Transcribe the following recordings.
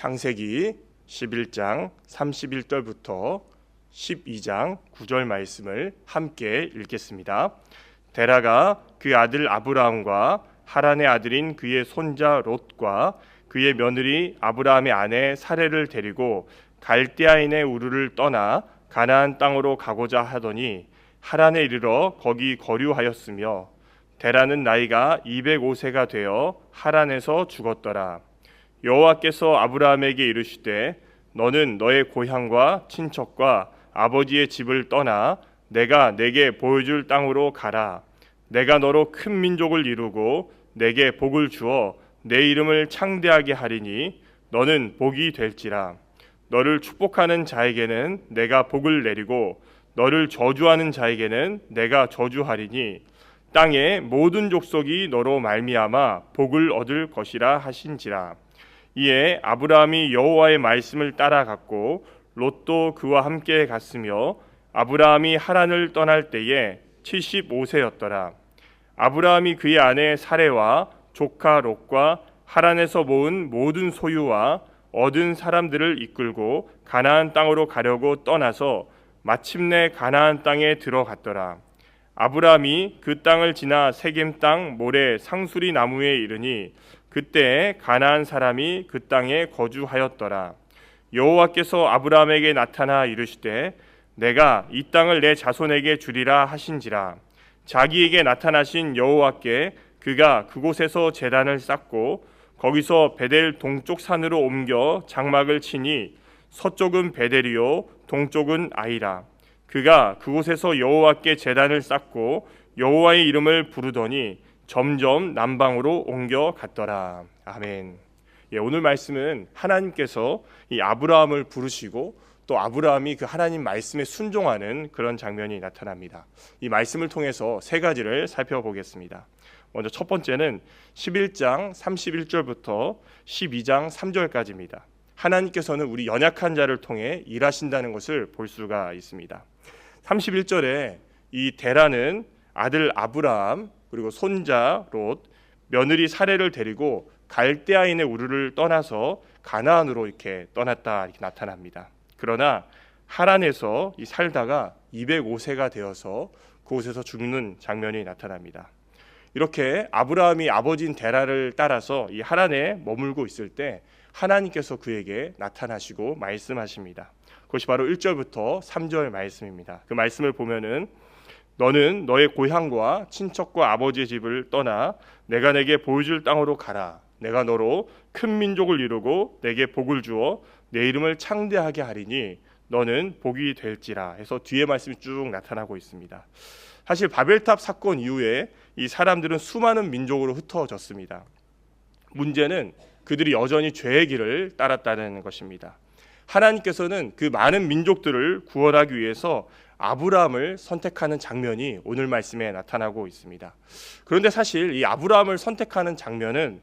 창세기 11장 31절부터 12장 9절 말씀을 함께 읽겠습니다. 데라가 그 아들 아브라함과 하란의 아들인 그의 손자 롯과 그의 며느리 아브라함의 아내 사레를 데리고 갈대아인의 우르를 떠나 가나안 땅으로 가고자 하더니 하란에 이르러 거기 거류하였으며 데라는 나이가 205세가 되어 하란에서 죽었더라. 여호와께서 아브라함에게 이르시되 너는 너의 고향과 친척과 아버지의 집을 떠나 내가 내게 보여줄 땅으로 가라. 내가 너로 큰 민족을 이루고 내게 복을 주어 내 이름을 창대하게 하리니 너는 복이 될지라. 너를 축복하는 자에게는 내가 복을 내리고 너를 저주하는 자에게는 내가 저주하리니 땅의 모든 족속이 너로 말미암아 복을 얻을 것이라 하신지라. 이에 아브라함이 여호와의 말씀을 따라갔고 롯도 그와 함께 갔으며 아브라함이 하란을 떠날 때에 75세였더라. 아브라함이 그의 아내 사레와 조카 롯과 하란에서 모은 모든 소유와 얻은 사람들을 이끌고 가나안 땅으로 가려고 떠나서 마침내 가나안 땅에 들어갔더라. 아브라함이 그 땅을 지나 세겜 땅 모래 상수리 나무에 이르니 그때 가나안 사람이 그 땅에 거주하였더라. 여호와께서 아브라함에게 나타나 이르시되 내가 이 땅을 내 자손에게 주리라 하신지라. 자기에게 나타나신 여호와께 그가 그곳에서 제단을 쌓고 거기서 베델 동쪽 산으로 옮겨 장막을 치니 서쪽은 베델이요 동쪽은 아이라. 그가 그곳에서 여호와께 제단을 쌓고 여호와의 이름을 부르더니 점점 남방으로 옮겨 갔더라. 아멘. 오늘 말씀은 하나님께서 이 아브라함을 부르시고 또 아브라함이 그 하나님 말씀에 순종하는 그런 장면이 나타납니다. 이 말씀을 통해서 세 가지를 살펴보겠습니다. 먼저 첫 번째는 11장 31절부터 12장 3절까지입니다. 하나님께서는 우리 연약한 자를 통해 일하신다는 것을 볼 수가 있습니다. 31절에 이 데라는 아들 아브라함 그리고 손자 롯, 며느리 사레를 데리고 갈대아인의 우르를 떠나서 가나안으로 이렇게 떠났다 이렇게 나타납니다. 그러나 하란에서 살다가 205세가 되어서 그곳에서 죽는 장면이 나타납니다. 이렇게 아브라함이 아버지인 데라를 따라서 이 하란에 머물고 있을 때 하나님께서 그에게 나타나시고 말씀하십니다. 그것이 바로 1절부터 3절 말씀입니다. 그 말씀을 보면은 너는 너의 고향과 친척과 아버지의 집을 떠나 내가 내게 보여줄 땅으로 가라. 내가 너로 큰 민족을 이루고 내게 복을 주어 내 이름을 창대하게 하리니 너는 복이 될지라 해서 뒤에 말씀이 쭉 나타나고 있습니다. 사실 바벨탑 사건 이후에 이 사람들은 수많은 민족으로 흩어졌습니다. 문제는 그들이 여전히 죄의 길을 따랐다는 것입니다. 하나님께서는 그 많은 민족들을 구원하기 위해서 아브라함을 선택하는 장면이 오늘 말씀에 나타나고 있습니다. 그런데 사실 이 아브라함을 선택하는 장면은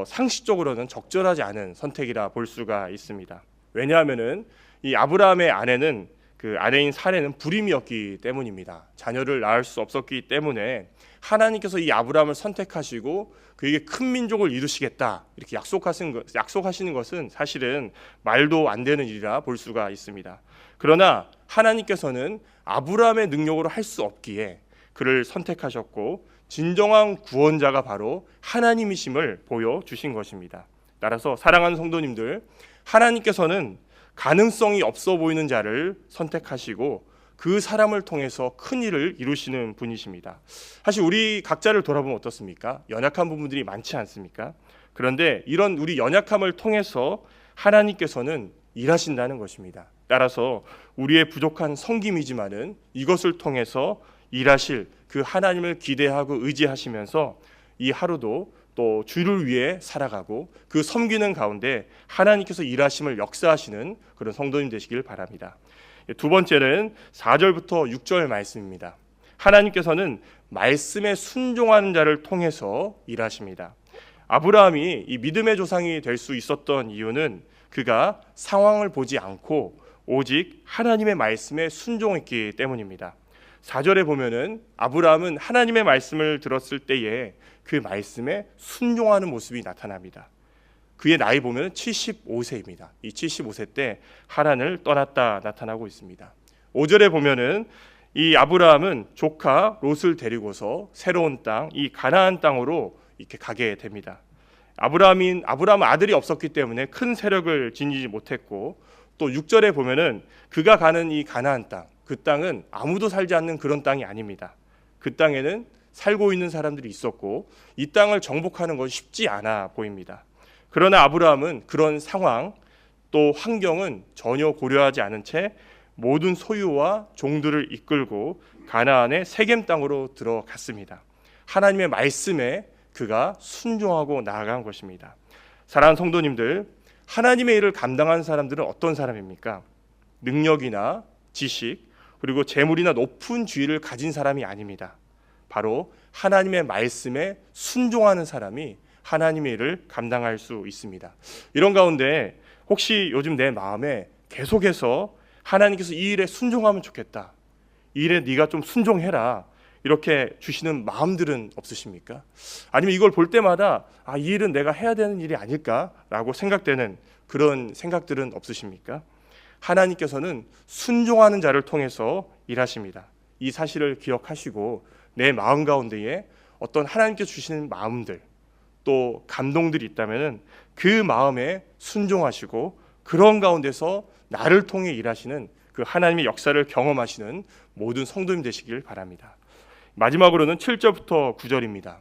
상식적으로는 적절하지 않은 선택이라 볼 수가 있습니다. 왜냐하면은 이 아브라함의 아내는 그 아내인 사레는 불임이었기 때문입니다. 자녀를 낳을 수 없었기 때문에 하나님께서 이 아브라함을 선택하시고 그에게 큰 민족을 이루시겠다 이렇게 약속하시는 것은 사실은 말도 안 되는 일이라 볼 수가 있습니다. 그러나 하나님께서는 아브라함의 능력으로 할 수 없기에 그를 선택하셨고 진정한 구원자가 바로 하나님이심을 보여주신 것입니다. 따라서 사랑하는 성도님들, 하나님께서는 가능성이 없어 보이는 자를 선택하시고 그 사람을 통해서 큰 일을 이루시는 분이십니다. 사실 우리 각자를 돌아보면 어떻습니까? 연약한 부분들이 많지 않습니까? 그런데 이런 우리 연약함을 통해서 하나님께서는 일하신다는 것입니다. 따라서 우리의 부족한 섬김이지만은 이것을 통해서 일하실 그 하나님을 기대하고 의지하시면서 이 하루도 또 주를 위해 살아가고 그 섬기는 가운데 하나님께서 일하심을 역사하시는 그런 성도님 되시길 바랍니다. 두 번째는 4절부터 6절 말씀입니다. 하나님께서는 말씀에 순종하는 자를 통해서 일하십니다. 아브라함이 이 믿음의 조상이 될 수 있었던 이유는 그가 상황을 보지 않고 오직 하나님의 말씀에 순종했기 때문입니다. 4절에 보면은 아브라함은 하나님의 말씀을 들었을 때에 그 말씀에 순종하는 모습이 나타납니다. 그의 나이 보면 75세입니다. 이 75세 때 하란을 떠났다 나타나고 있습니다. 5절에 보면은 이 아브라함은 조카 롯을 데리고서 새로운 땅, 이 가나안 땅으로 이렇게 가게 됩니다. 아브라함은 아들이 없었기 때문에 큰 세력을 지니지 못했고, 또 6절에 보면은 그가 가는 이 가나안 땅, 그 땅은 아무도 살지 않는 그런 땅이 아닙니다. 그 땅에는 살고 있는 사람들이 있었고 이 땅을 정복하는 건 쉽지 않아 보입니다. 그러나 아브라함은 그런 상황 또 환경은 전혀 고려하지 않은 채 모든 소유와 종들을 이끌고 가나안의 세겜 땅으로 들어갔습니다. 하나님의 말씀에 그가 순종하고 나아간 것입니다. 사랑하는 성도님들, 하나님의 일을 감당한 사람들은 어떤 사람입니까? 능력이나 지식 그리고 재물이나 높은 지위를 가진 사람이 아닙니다. 바로 하나님의 말씀에 순종하는 사람이 하나님의 일을 감당할 수 있습니다. 이런 가운데 혹시 요즘 내 마음에 계속해서 하나님께서 이 일에 순종하면 좋겠다, 이 일에 네가 좀 순종해라, 이렇게 주시는 마음들은 없으십니까? 아니면 이걸 볼 때마다 이 일은 내가 해야 되는 일이 아닐까라고 생각되는 그런 생각들은 없으십니까? 하나님께서는 순종하는 자를 통해서 일하십니다. 이 사실을 기억하시고 내 마음 가운데에 어떤 하나님께서 주시는 마음들 또 감동들이 있다면 그 마음에 순종하시고 그런 가운데서 나를 통해 일하시는 그 하나님의 역사를 경험하시는 모든 성도님 되시길 바랍니다. 마지막으로는 7절부터 9절입니다.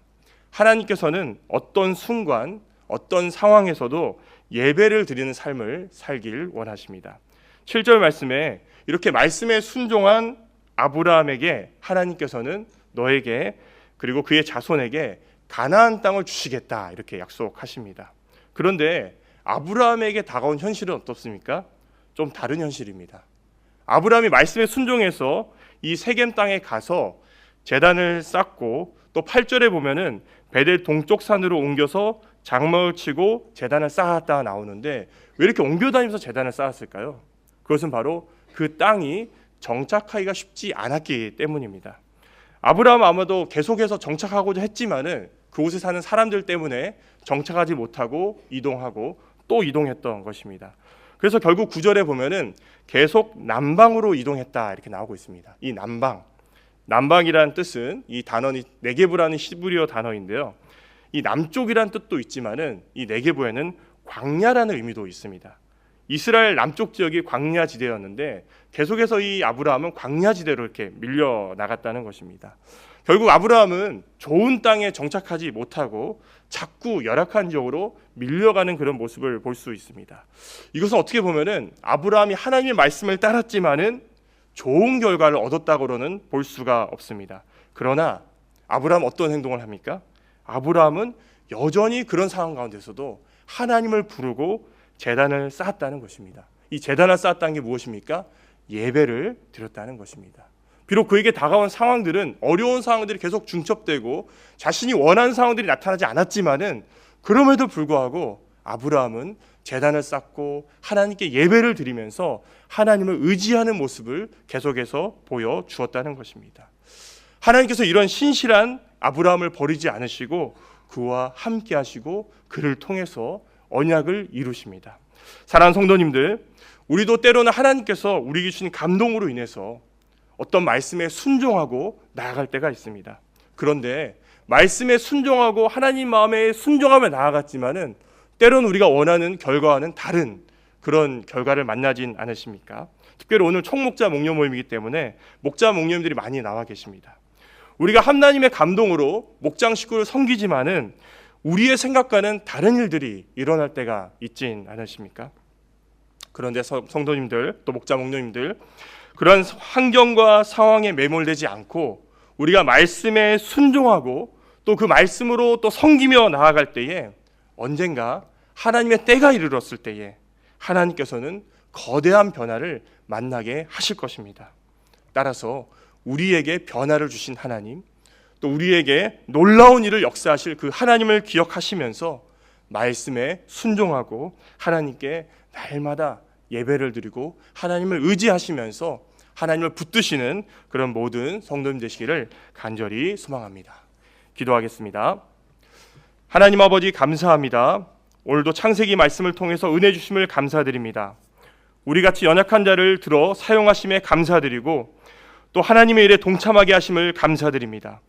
하나님께서는 어떤 순간 어떤 상황에서도 예배를 드리는 삶을 살길 원하십니다. 7절 말씀에 이렇게 말씀에 순종한 아브라함에게 하나님께서는 너에게 그리고 그의 자손에게 가나안 땅을 주시겠다 이렇게 약속하십니다. 그런데 아브라함에게 다가온 현실은 어떻습니까? 좀 다른 현실입니다. 아브라함이 말씀에 순종해서 이 세겜 땅에 가서 제단을 쌓고 또 8절에 보면은 베델 동쪽 산으로 옮겨서 장막을 치고 제단을 쌓았다 나오는데 왜 이렇게 옮겨 다니면서 제단을 쌓았을까요? 그것은 바로 그 땅이 정착하기가 쉽지 않았기 때문입니다. 아브라함은 아마도 계속해서 정착하고자 했지만은 그곳에 사는 사람들 때문에 정착하지 못하고 이동하고 또 이동했던 것입니다. 그래서 결국 9절에 보면은 계속 남방으로 이동했다 이렇게 나오고 있습니다. 이 남방이라는 뜻은 이 단어는 네게브라는 히브리어 단어인데요. 이 남쪽이라는 뜻도 있지만은 이 네게브에는 광야라는 의미도 있습니다. 이스라엘 남쪽 지역이 광야 지대였는데 계속해서 이 아브라함은 광야 지대로 이렇게 밀려 나갔다는 것입니다. 결국 아브라함은 좋은 땅에 정착하지 못하고 자꾸 열악한 지역으로 밀려가는 그런 모습을 볼 수 있습니다. 이것은 어떻게 보면은 아브라함이 하나님의 말씀을 따랐지만은 좋은 결과를 얻었다고는 볼 수가 없습니다. 그러나 아브라함은 어떤 행동을 합니까? 아브라함은 여전히 그런 상황 가운데서도 하나님을 부르고 제단을 쌓았다는 것입니다. 이 제단을 쌓았다는 게 무엇입니까? 예배를 드렸다는 것입니다. 비록 그에게 다가온 상황들은 어려운 상황들이 계속 중첩되고 자신이 원하는 상황들이 나타나지 않았지만은 그럼에도 불구하고 아브라함은 제단을 쌓고 하나님께 예배를 드리면서 하나님을 의지하는 모습을 계속해서 보여주었다는 것입니다. 하나님께서 이런 신실한 아브라함을 버리지 않으시고 그와 함께 하시고 그를 통해서 언약을 이루십니다. 사랑하는 성도님들, 우리도 때로는 하나님께서 우리에게 주신 감동으로 인해서 어떤 말씀에 순종하고 나아갈 때가 있습니다. 그런데 말씀에 순종하고 하나님 마음에 순종하며 나아갔지만은 때로는 우리가 원하는 결과와는 다른 그런 결과를 만나진 않으십니까? 특별히 오늘 총목자 목녀 모임이기 때문에 목자 목녀님들이 많이 나와 계십니다. 우리가 하나님의 감동으로 목장 식구를 섬기지만은 우리의 생각과는 다른 일들이 일어날 때가 있진 않으십니까? 그런데 성도님들 또 목자 목녀님들, 그런 환경과 상황에 매몰되지 않고 우리가 말씀에 순종하고 또 그 말씀으로 또 섬기며 나아갈 때에 언젠가 하나님의 때가 이르렀을 때에 하나님께서는 거대한 변화를 만나게 하실 것입니다. 따라서 우리에게 변화를 주신 하나님, 또 우리에게 놀라운 일을 역사하실 그 하나님을 기억하시면서 말씀에 순종하고 하나님께 날마다 예배를 드리고 하나님을 의지하시면서 하나님을 붙드시는 그런 모든 성도님 되시기를 간절히 소망합니다. 기도하겠습니다. 하나님 아버지 감사합니다. 오늘도 창세기 말씀을 통해서 은혜 주심을 감사드립니다. 우리같이 연약한 자를 들어 사용하심에 감사드리고 또 하나님의 일에 동참하게 하심을 감사드립니다.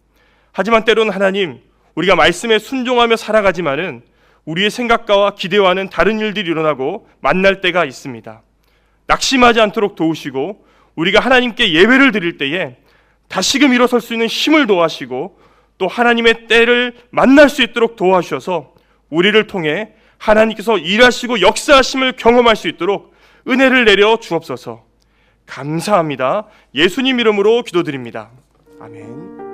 하지만 때로는 하나님, 우리가 말씀에 순종하며 살아가지만은 우리의 생각과 기대와는 다른 일들이 일어나고 만날 때가 있습니다. 낙심하지 않도록 도우시고 우리가 하나님께 예배를 드릴 때에 다시금 일어설 수 있는 힘을 도와주시고 또 하나님의 때를 만날 수 있도록 도와주셔서 우리를 통해 하나님께서 일하시고 역사하심을 경험할 수 있도록 은혜를 내려 주옵소서. 감사합니다. 예수님 이름으로 기도드립니다. 아멘.